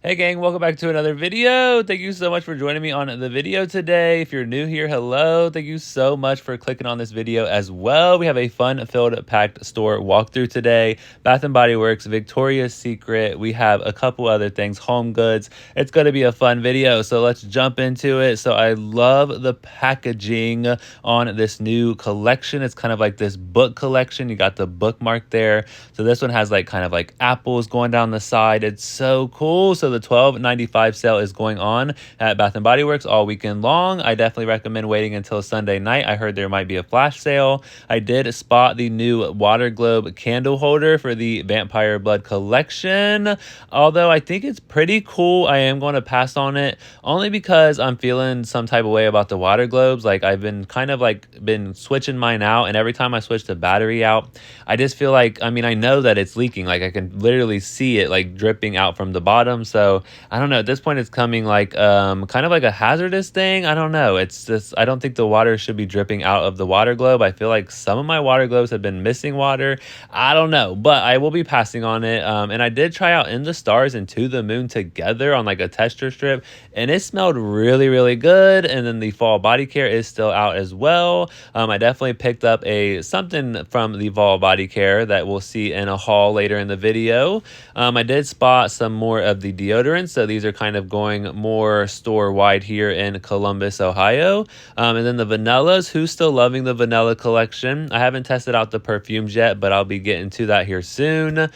Hey gang, welcome back to another video. Thank you so much for joining me on the video today. If you're new here, hello. Thank you so much for clicking on this video as well. We have a fun-filled packed store walkthrough today. Bath & Body Works, Victoria's Secret. We have a couple other things, HomeGoods. It's going to be a fun video, so let's jump into it. So I love the packaging on this new collection. It's kind of like this book collection. You got the bookmark there. So this one has like kind of like apples going down the side. It's so cool. So the $12.95 sale is going on at Bath & Body Works all weekend long. I definitely recommend waiting until Sunday night. I heard there might be a flash sale. I did spot the new water globe candle holder for the Vampire Blood collection. Although I think it's pretty cool, I am going to pass on it only because I'm feeling some type of way about the water globes. Like I've been kind of like been switching mine out, and every time I switch the battery out, I just feel like, I mean, I know that it's leaking. Like I can literally see it like dripping out from the bottom. So I don't know, at this point it's coming like kind of like a hazardous thing. I don't know. It's just, I don't think the water should be dripping out of the water globe. I feel like some of my water globes have been missing water. I don't know, but I will be passing on it. And I did try out In the Stars and To the Moon together on like a tester strip, and it smelled really, really good. And then the fall body care is still out as well. I definitely picked up something from the fall body care that we'll see in a haul later in the video. I did spot some more of the deodorants, so these are kind of going more store-wide here in Columbus, Ohio. And then the vanillas, who's still loving the vanilla collection? I haven't tested out the perfumes yet, but I'll be getting to that here soon.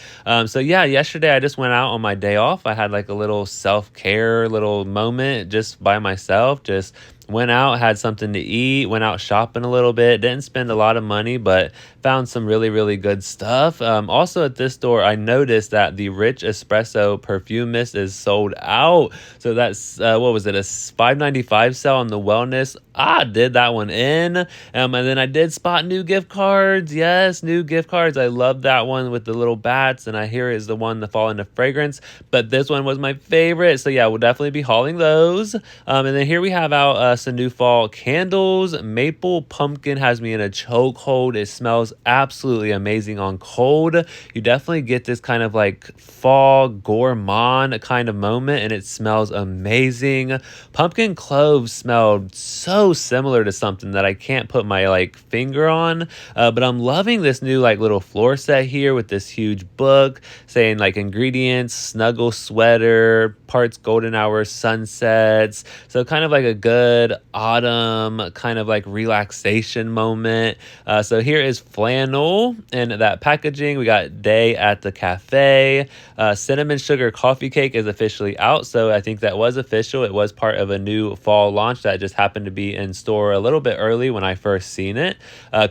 So yeah, yesterday I just went out on my day off. I had like a little self-care little moment just by myself, just went out, had something to eat, went out shopping a little bit, didn't spend a lot of money, but found some really, really good stuff. Also at this store, I noticed that the Rich Espresso Perfume Mist is sold out. So that's, what was it, a $5.95 sale on the wellness. I did that one in. And then I did spot new gift cards. Yes, new gift cards. I love that one with the little bats, and I hear it is the one that fall into fragrance, but this one was my favorite. So yeah, we'll definitely be hauling those. And then here we have out some new fall candles. Maple pumpkin has me in a chokehold. It smells absolutely amazing on cold. You definitely get this kind of like fall gourmand kind of moment, and it smells amazing. Pumpkin cloves smelled so similar to something that I can't put my like finger on, but I'm loving this new like little floor set here with this huge book saying like ingredients, snuggle sweater, parts golden hour sunsets. So kind of like a good autumn kind of like relaxation moment. So here is flannel in that packaging. We got Day at the Cafe. Cinnamon sugar coffee cake is officially out, so I think that was official. It was part of a new fall launch that just happened to be in store a little bit early when I first seen it.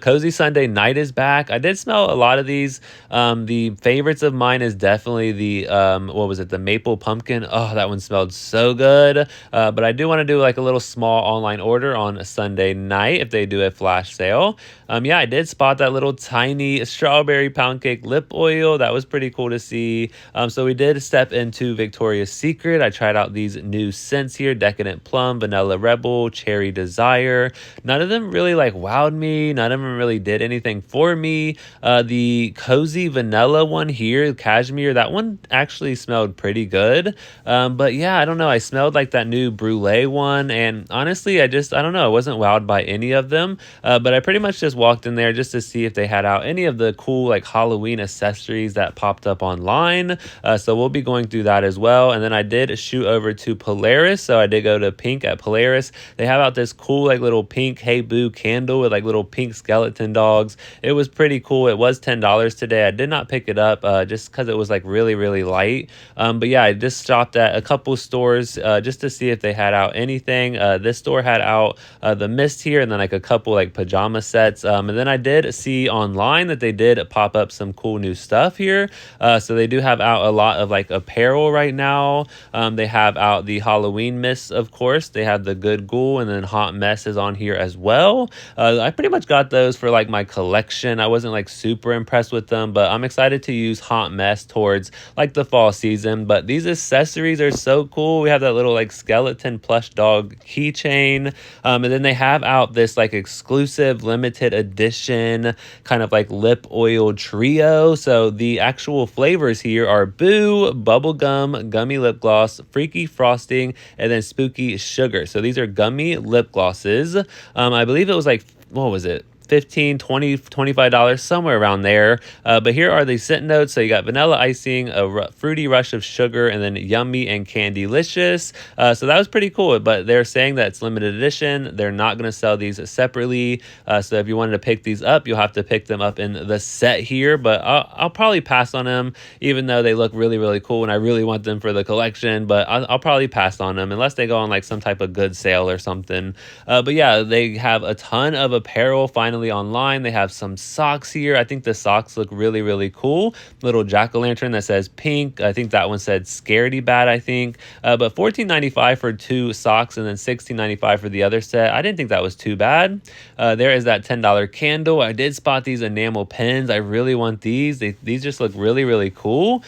Cozy Sunday Night is back. I did smell a lot of these. The favorites of mine is definitely the what was it, the maple pumpkin. Oh, that one smelled so good. But I do want to do like a little small online order on a Sunday night if they do a flash sale. Yeah, I did spot that little tiny strawberry pound cake lip oil. That was pretty cool to see. So we did step into Victoria's Secret. I tried out these new scents here: Decadent Plum, Vanilla Rebel, Cherry Desire. None of them really like wowed me. None of them really did anything for me. The Cozy Vanilla one here, Cashmere, that one actually smelled pretty good. But yeah, I don't know. I smelled like that new Brulee one, and honestly, I don't know. I wasn't wowed by any of them. But I pretty much just walked in there just to see if they had out any of the cool like Halloween accessories that popped up online. So we'll be going through that as well. And then I did shoot over to Polaris. So I did go to Pink at Polaris. They have out this cool like little pink Hey Boo candle with like little pink skeleton dogs. It was pretty cool. It was $10 today. I did not pick it up just because it was like really, really light. But yeah, I just stopped at a couple stores just to see if they had out anything. This store had out the mist here, and then like a couple like pajama sets. And then I did see online that they did pop up some cool new stuff here. So they do have out a lot of like apparel right now. They have out the Halloween mists, of course. They have the Good Ghoul, and then Hot Mess is on here as well. I pretty much got those for like my collection. I wasn't like super impressed with them, but I'm excited to use Hot Mess towards like the fall season. But these accessories accessories are so cool. We have that little like skeleton plush dog keychain. And then they have out this like exclusive limited edition kind of like lip oil trio. So the actual flavors here are Boo, Bubblegum, Gummy Lip Gloss, Freaky Frosting, and then Spooky Sugar. So these are gummy lip glosses. I believe it was like, what was it? $15, $20, $25, somewhere around there. But here are the scent notes. So you got vanilla icing, a fruity rush of sugar, and then yummy and candylicious. So that was pretty cool. But they're saying that it's limited edition. They're not going to sell these separately. So if you wanted to pick these up, you'll have to pick them up in the set here. But I'll probably pass on them, even though they look really, really cool, and I really want them for the collection. But I'll probably pass on them unless they go on like some type of good sale or something. But yeah, they have a ton of apparel finally online. They have some socks here. I think the socks look really, really cool. Little jack-o'-lantern that says pink. I think that one said scaredy bad, I think. But $14.95 for 2 socks and then $16.95 for the other set. I didn't think that was too bad. There is that $10 candle. I did spot these enamel pins. I really want these. These just look really, really cool.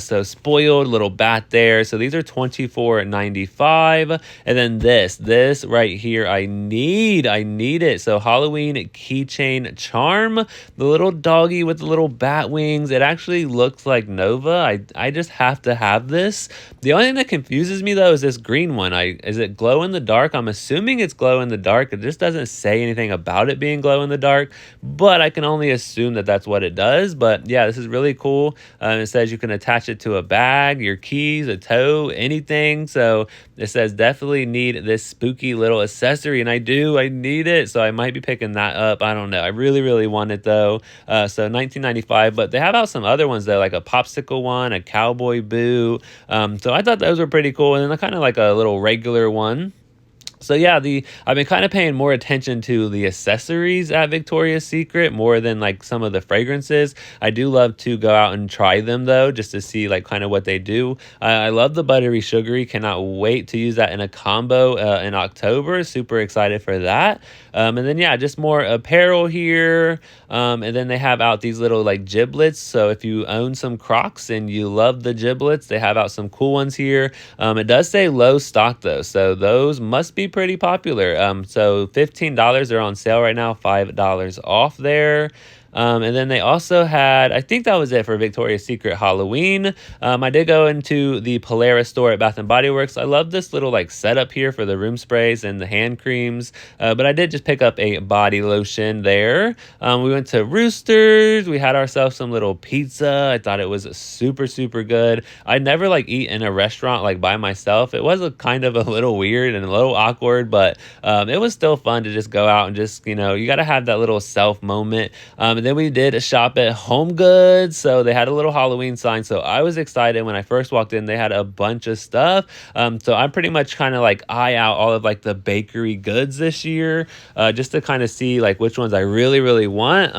So spoiled little bat there. So these are $24.95. And then this right here, I need it. So Halloween keychain charm, the little doggy with the little bat wings. It actually looks like Nova. I just have to have this. The only thing that confuses me though is this green one. Is it glow in the dark? I'm assuming it's glow in the dark. It just doesn't say anything about it being glow in the dark, but I can only assume that that's what it does. But yeah, this is really cool. It says you can attach it to a bag, your keys, a tote, anything. So it says definitely need this spooky little accessory, and I need it. So I might be picking that up. I don't know. I really, really want it though. So $19.95, but they have out some other ones though, like a popsicle one, a cowboy boo. So I thought those were pretty cool, and then kind of like a little regular one. So yeah, I've been kind of paying more attention to the accessories at Victoria's Secret more than like some of the fragrances. I do love to go out and try them though, just to see like kind of what they do. I love the buttery sugary. Cannot wait to use that in a combo in October. Super excited for that. And then yeah, just more apparel here. And then they have out these little like giblets. So if you own some Crocs and you love the giblets, they have out some cool ones here. It does say low stock though, so those must be pretty popular. So $15, they're on sale right now, $5 off there. And then they also had, I think that was it for Victoria's Secret Halloween. I did go into the Polaris store at Bath & Body Works. I love this little like setup here for the room sprays and the hand creams. But I did just pick up a body lotion there. We went to Roosters. We had ourselves some little pizza. I thought it was super, super good. I never like eat in a restaurant like by myself. It was a kind of a little weird and a little awkward, but it was still fun to just go out and just, you got to have that little self moment. And then we did a shop at HomeGoods. So they had a little Halloween sign. So I was excited when I first walked in. They had a bunch of stuff. So I'm pretty much kind of like eye out all of like the bakery goods this year, just to kind of see like which ones I really, really want.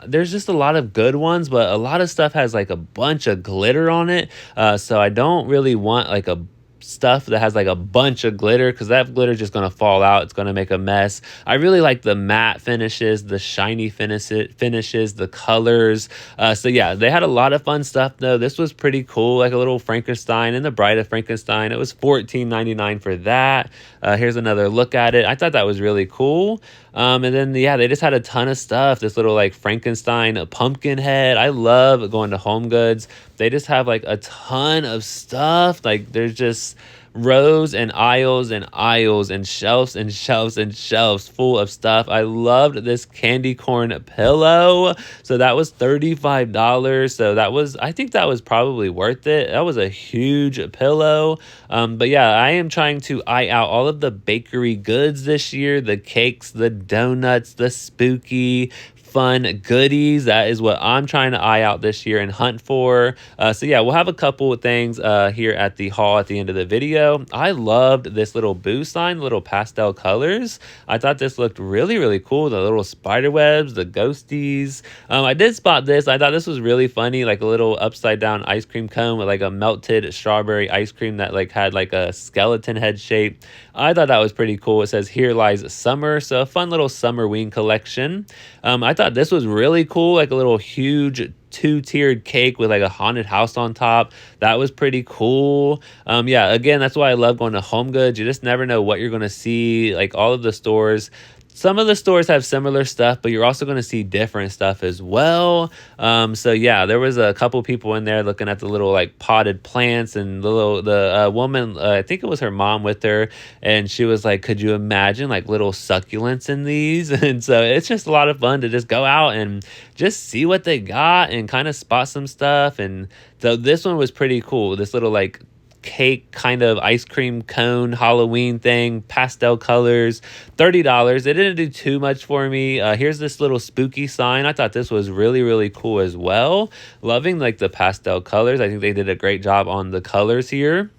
There's just a lot of good ones, but a lot of stuff has like a bunch of glitter on it. So I don't really want like a stuff that has like a bunch of glitter, because that glitter is just going to fall out. It's going to make a mess. I really like the matte finishes, the shiny finishes, the colors. So yeah, they had a lot of fun stuff though. This was pretty cool, like a little Frankenstein and the Bride of Frankenstein. It was $14.99 for that. Here's another look at it. I thought that was really cool. And then yeah, they just had a ton of stuff. This little like Frankenstein, a pumpkin head. I love going to HomeGoods. They just have like a ton of stuff. Like there's just rows and aisles and aisles and shelves and shelves and shelves full of stuff. I loved this candy corn pillow. So that was $35. So I think that was probably worth it. That was a huge pillow. But yeah, I am trying to eye out all of the bakery goods this year, the cakes, the donuts, the spooky fun goodies. That is what I'm trying to eye out this year and hunt for. So yeah, we'll have a couple of things here at the haul at the end of the video. I loved this little boo sign, little pastel colors. I thought this looked really, really cool. The little spider webs, the ghosties. I did spot this. I thought this was really funny, like a little upside down ice cream cone with like a melted strawberry ice cream that like had like a skeleton head shape. I thought that was pretty cool. It says here lies summer. So a fun little summer wing collection. I thought this was really cool, like a little huge 2-tiered cake with like a haunted house on top. That was pretty cool. Yeah, again, that's why I love going to HomeGoods. You just never know what you're going to see. Like all of the stores, some of the stores have similar stuff, but you're also going to see different stuff as well. So yeah, there was a couple people in there looking at the little like potted plants, and the woman, I think it was her mom with her, and she was like, "Could you imagine like little succulents in these?" And so it's just a lot of fun to just go out and just see what they got and kind of spot some stuff. And so this one was pretty cool. This little like cake kind of ice cream cone Halloween thing, pastel colors, $30. It didn't do too much for me. Here's this little spooky sign. I thought this was really, really cool as well. Loving like the pastel colors. I think they did a great job on the colors here.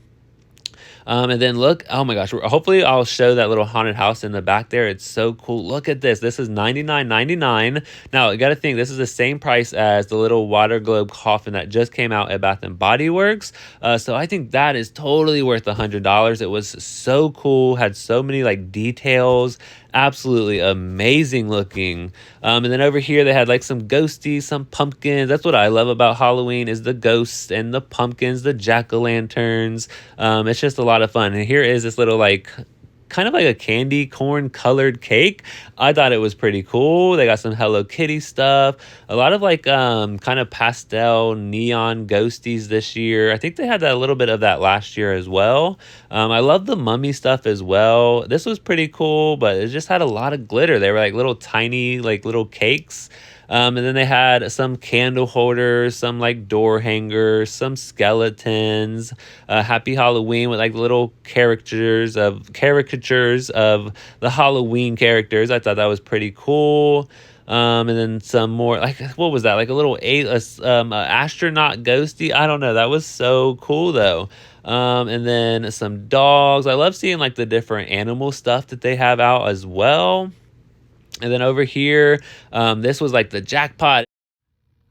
And then look, oh my gosh, hopefully I'll show that little haunted house in the back there. It's so cool. Look at this. This is $99.99. Now, you got to think, this is the same price as the little water globe coffin that just came out at Bath & Body Works. So I think that is totally worth $100. It was so cool, had so many like details. Absolutely amazing looking. And then over here they had like some ghosties, some pumpkins. That's what I love about Halloween, is the ghosts and the pumpkins, the jack-o'-lanterns. It's just a lot of fun. And here is this little like kind of like a candy corn colored cake. I thought it was pretty cool. They got some Hello Kitty stuff, a lot of like kind of pastel neon ghosties this year. I think they had that a little bit of that last year as well. I love the mummy stuff as well. This was pretty cool, but it just had a lot of glitter. They were like little tiny like little cakes. And then they had some candle holders, some like door hangers, some skeletons, Happy Halloween with like little caricatures of the Halloween characters. I thought that was pretty cool. And then some more, like, what was that? Like a little astronaut ghosty. I don't know. That was so cool though. And then some dogs. I love seeing like the different animal stuff that they have out as well. And then over here, this was like the jackpot.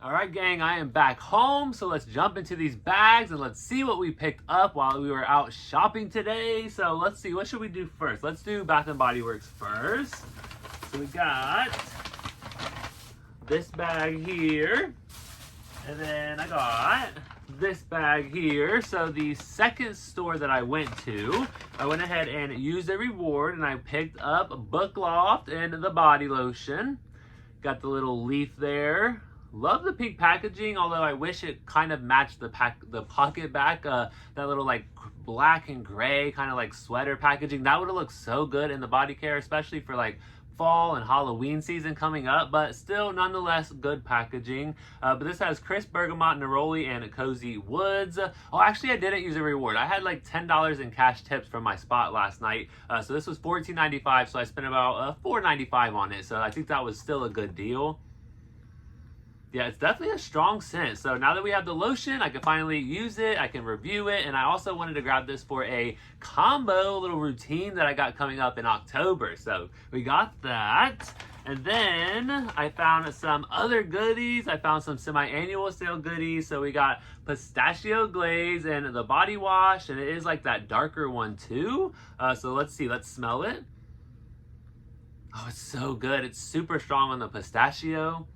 All right, gang, I am back home. So let's jump into these bags and let's see what we picked up while we were out shopping today. So let's see, what should we do first? Let's do Bath & Body Works first. So we got this bag here. And then I got this bag here. So the second store that I went to, I went ahead and used a reward and I picked up Book Loft and the body lotion. Got the little leaf there. Love the pink packaging, although I wish it kind of matched the pocket back, that little like black and gray kind of like sweater packaging. That would have looked so good in the body care, especially for like fall and Halloween season coming up, but still nonetheless good packaging. But this has crisp bergamot, neroli, and cozy woods. Oh, actually I didn't use a reward. I had like $10 in cash tips from my spot last night. So this was $14.95, so I spent about $4.95 on it. So I think that was still a good deal. Yeah, it's definitely a strong scent. So now that we have the lotion, I can finally use it. I can review it. And I also wanted to grab this for a combo little routine that I got coming up in October. So we got that. And then I found some other goodies. I found some semi-annual sale goodies. So we got pistachio glaze and the body wash. And it is like that darker one too. So let's see. Let's smell it. Oh, it's so good. It's super strong on the pistachio.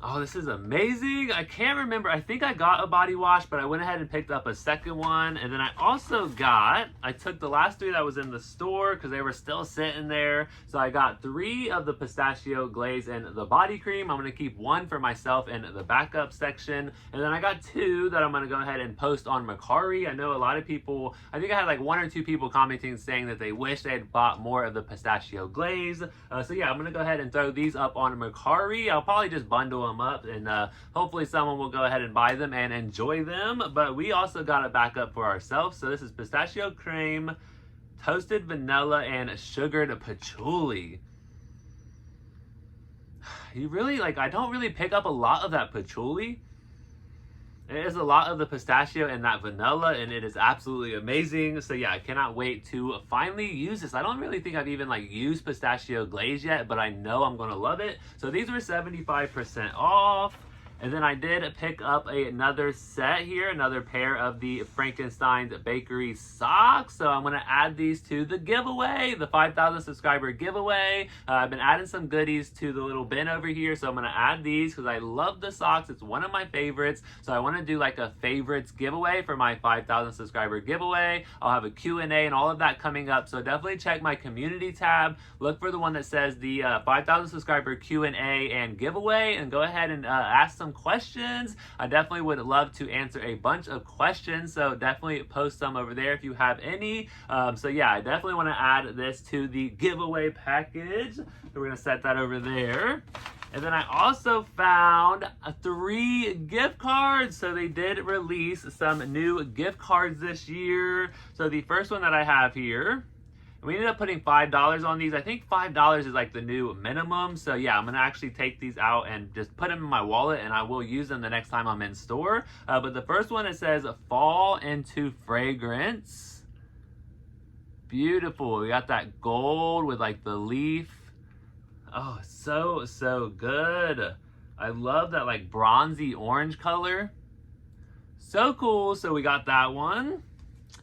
Oh, this is amazing. I can't remember. I think I got a body wash, but I went ahead and picked up a second one. And then I also I took the last 3 that was in the store because they were still sitting there. So I got 3 of the pistachio glaze and the body cream. I'm going to keep 1 for myself in the backup section. And then I got 2 that I'm going to go ahead and post on Mercari. I know a lot of people, I think I had like 1 or 2 people commenting saying that they wish they had bought more of the pistachio glaze. So yeah, I'm going to go ahead and throw these up on Mercari. I'll probably just bundle them up and hopefully someone will go ahead and buy them and enjoy them. But we also got a backup for ourselves. So this is pistachio cream, toasted vanilla, and sugared patchouli. You really like, I don't really pick up a lot of that patchouli. It is a lot of the pistachio and that vanilla, and it is absolutely amazing. So yeah, I cannot wait to finally use this. I don't really think I've even like used pistachio glaze yet, but I know I'm gonna love it. So these were 75% off. And then I did pick up another set here, another pair of the Frankenstein's Bakery socks. So I'm going to add these to the giveaway, the 5,000 subscriber giveaway. I've been adding some goodies to the little bin over here. So I'm going to add these because I love the socks. It's one of my favorites. So I want to do like a favorites giveaway for my 5,000 subscriber giveaway. I'll have a Q&A and all of that coming up. So definitely check my community tab. Look for the one that says the 5,000 subscriber Q&A and giveaway, and go ahead and ask some questions. I definitely would love to answer a bunch of questions, so definitely post some over there if you have any. So yeah, I definitely want to add this to the giveaway package. So we're going to set that over there. And then I also found 3 gift cards. So they did release some new gift cards this year. So the first one that I have here, we ended up putting $5 on these. I think $5 is like the new minimum. So yeah, I'm gonna actually take these out and just put them in my wallet, and I will use them the next time I'm in store. But the first one, it says Fall into Fragrance. Beautiful. We got that gold with like the leaf. Oh, so good. I love that like bronzy orange color. So cool. So we got that one.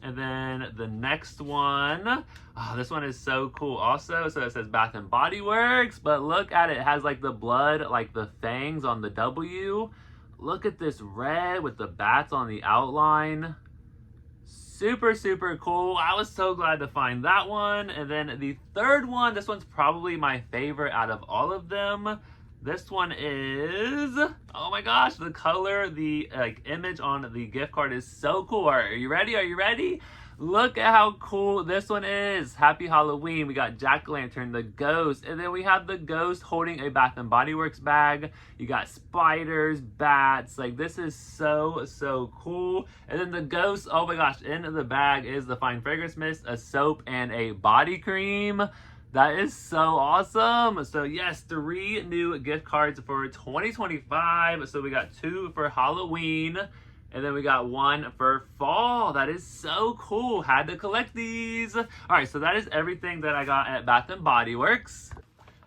And then the next one, oh, this one is so cool also. So it says Bath and Body Works, but look at it. It has like the blood, like the fangs on the W. Look at this red with the bats on the outline. Super cool. I was so glad to find that one. And then the third one, this one's probably my favorite out of all of them. This one is, oh my gosh, the color, the image on the gift card is so cool. Are you ready? Are you ready? Look at how cool this one is. Happy Halloween. We got Jack-o'-lantern, the ghost, and then we have the ghost holding a Bath and Body Works bag. You got spiders, bats. Like, this is so cool. And then the ghost, oh my gosh, in the bag is the Fine Fragrance Mist, a soap, and a body cream. That is so awesome. So yes, 3 new gift cards for 2025. So we got 2 for Halloween, and then we got 1 for fall. That is so cool. Had to collect these. All right, so that is everything that I got at Bath and Body Works.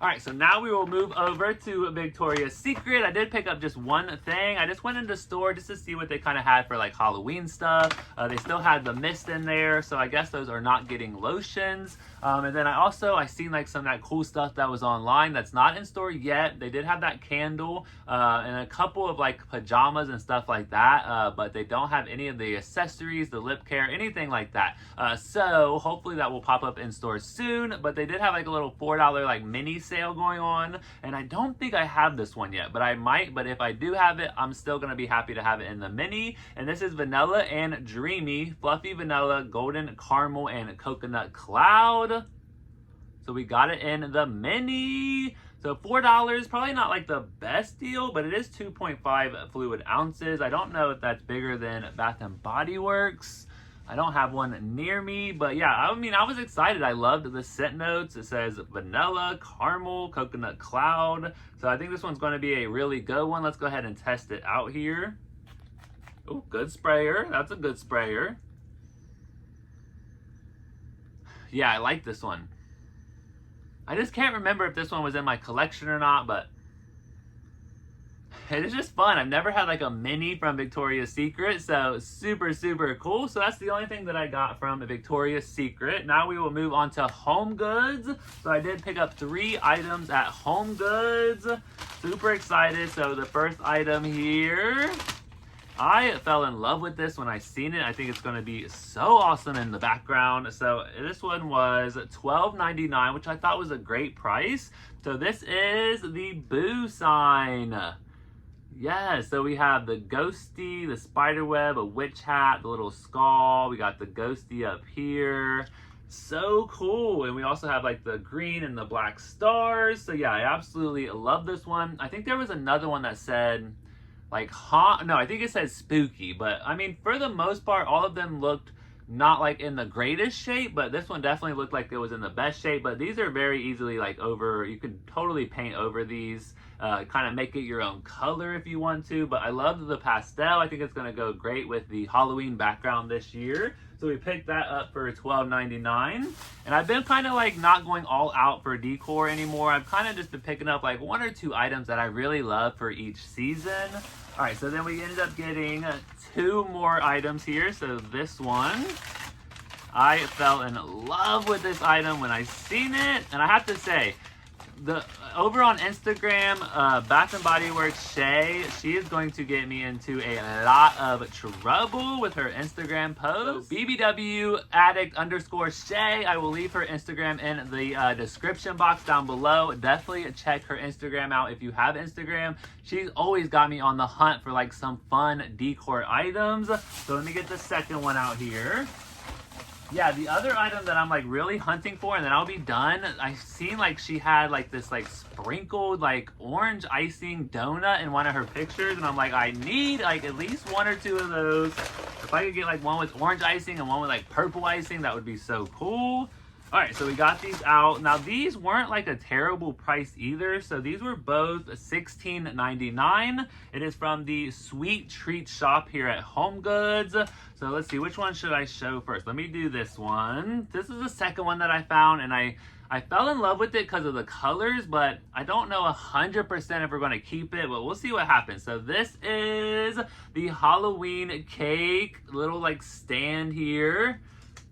All right, so now we will move over to Victoria's Secret. I did pick up just one thing. I just went into the store just to see what they kind of had for like Halloween stuff. They still had the mist in there, so I guess those are not getting lotions. And then I seen like some of that cool stuff that was online that's not in store yet. They did have that candle and a couple of like pajamas and stuff like that, but they don't have any of the accessories, the lip care, anything like that. So hopefully that will pop up in stores soon. But they did have like a little $4 like mini sale going on, and I don't think I have this one yet, but I might. But if I do have it, I'm still gonna be happy to have it in the mini. And this is Vanilla and Dreamy Fluffy Vanilla Golden Caramel and Coconut Cloud. So we got it in the mini. So $4, probably not like the best deal, but it is 2.5 fluid ounces. I don't know if that's bigger than Bath and Body Works. I don't have one near me, but yeah, I mean, I was excited. I loved the scent notes. It says vanilla, caramel, coconut cloud. So I think this one's going to be a really good one. Let's go ahead and test it out here. Oh, good sprayer. That's a good sprayer. Yeah, I like this one. I just can't remember if this one was in my collection or not, but it is just fun. I've never had like a mini from Victoria's Secret, so super cool. So that's the only thing that I got from Victoria's Secret. Now we will move on to HomeGoods. So I did pick up 3 items at HomeGoods. Super excited. So the first item here, I fell in love with this when I seen it. I think it's going to be so awesome in the background. So this one was $12.99, which I thought was a great price. So this is the Boo sign. Yeah, so we have the ghosty, the spider web, a witch hat, the little skull. We got the ghosty up here. So cool. And we also have like the green and the black stars. So yeah, I absolutely love this one. I think there was another one that said like no, I think it says spooky, but I mean, for the most part, all of them looked not like in the greatest shape, but this one definitely looked like it was in the best shape. But these are very easily like over, you could totally paint over these, kind of make it your own color if you want to. But I love the pastel. I think it's going to go great with the Halloween background this year. So we picked that up for $12.99. And I've been kind of like not going all out for decor anymore. I've kind of just been picking up like 1 or 2 items that I really love for each season. All right, so then we ended up getting 2 more items here. So this one, I fell in love with this item when I seen it, and I have to say, over on Instagram, Bath and Body Works Shay, she is going to get me into a lot of trouble with her Instagram posts. So BBW addict _ Shay, I will leave her Instagram in the description box down below. Definitely check her Instagram out if you have Instagram. She's always got me on the hunt for like some fun decor items. So let me get the second one out here. Yeah, the other item that I'm like really hunting for, and then I'll be done, I seen like she had like this like sprinkled like orange icing donut in one of her pictures, and I'm like, I need like at least 1 or 2 of those. If I could get like one with orange icing and one with like purple icing, that would be so cool. All right, so we got these out. Now these weren't like a terrible price either. So these were both $16.99. It is from the Sweet Treat shop here at HomeGoods. So let's see, which one should I show first? Let me do this one. This is the second one that I found, and I fell in love with it because of the colors, but I don't know 100% if we're going to keep it, but we'll see what happens. So this is the Halloween cake, little like stand here.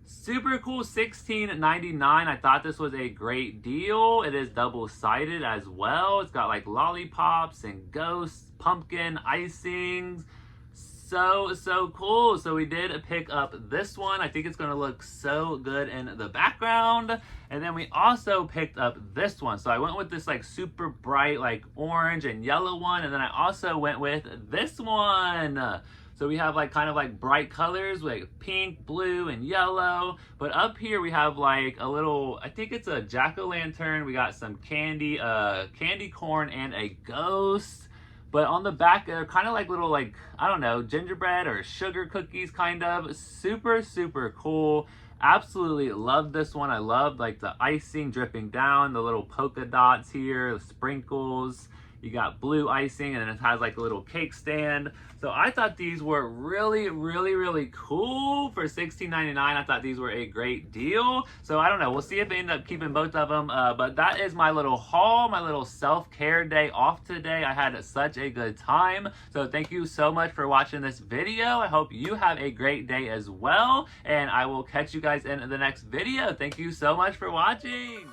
Super cool, $16.99. I thought this was a great deal. It is double-sided as well. It's got like lollipops and ghosts, pumpkin, icings. So cool. So we did pick up this one. I think it's going to look so good in the background. And then we also picked up this one. So I went with this like super bright like orange and yellow one. And then I also went with this one. So we have like kind of like bright colors like pink, blue, and yellow. But up here we have like a little, I think it's a jack-o'-lantern. We got some candy, candy corn, and a ghost. But on the back, they're kind of like little like, I don't know, gingerbread or sugar cookies kind of. Super cool. Absolutely love this one. I love like the icing dripping down, the little polka dots here, the sprinkles. You got blue icing, and then it has like a little cake stand. So I thought these were really cool for $16.99. I thought these were a great deal. So I don't know. We'll see if they end up keeping both of them. But that is my little haul, my little self-care day off today. I had such a good time. So thank you so much for watching this video. I hope you have a great day as well. And I will catch you guys in the next video. Thank you so much for watching.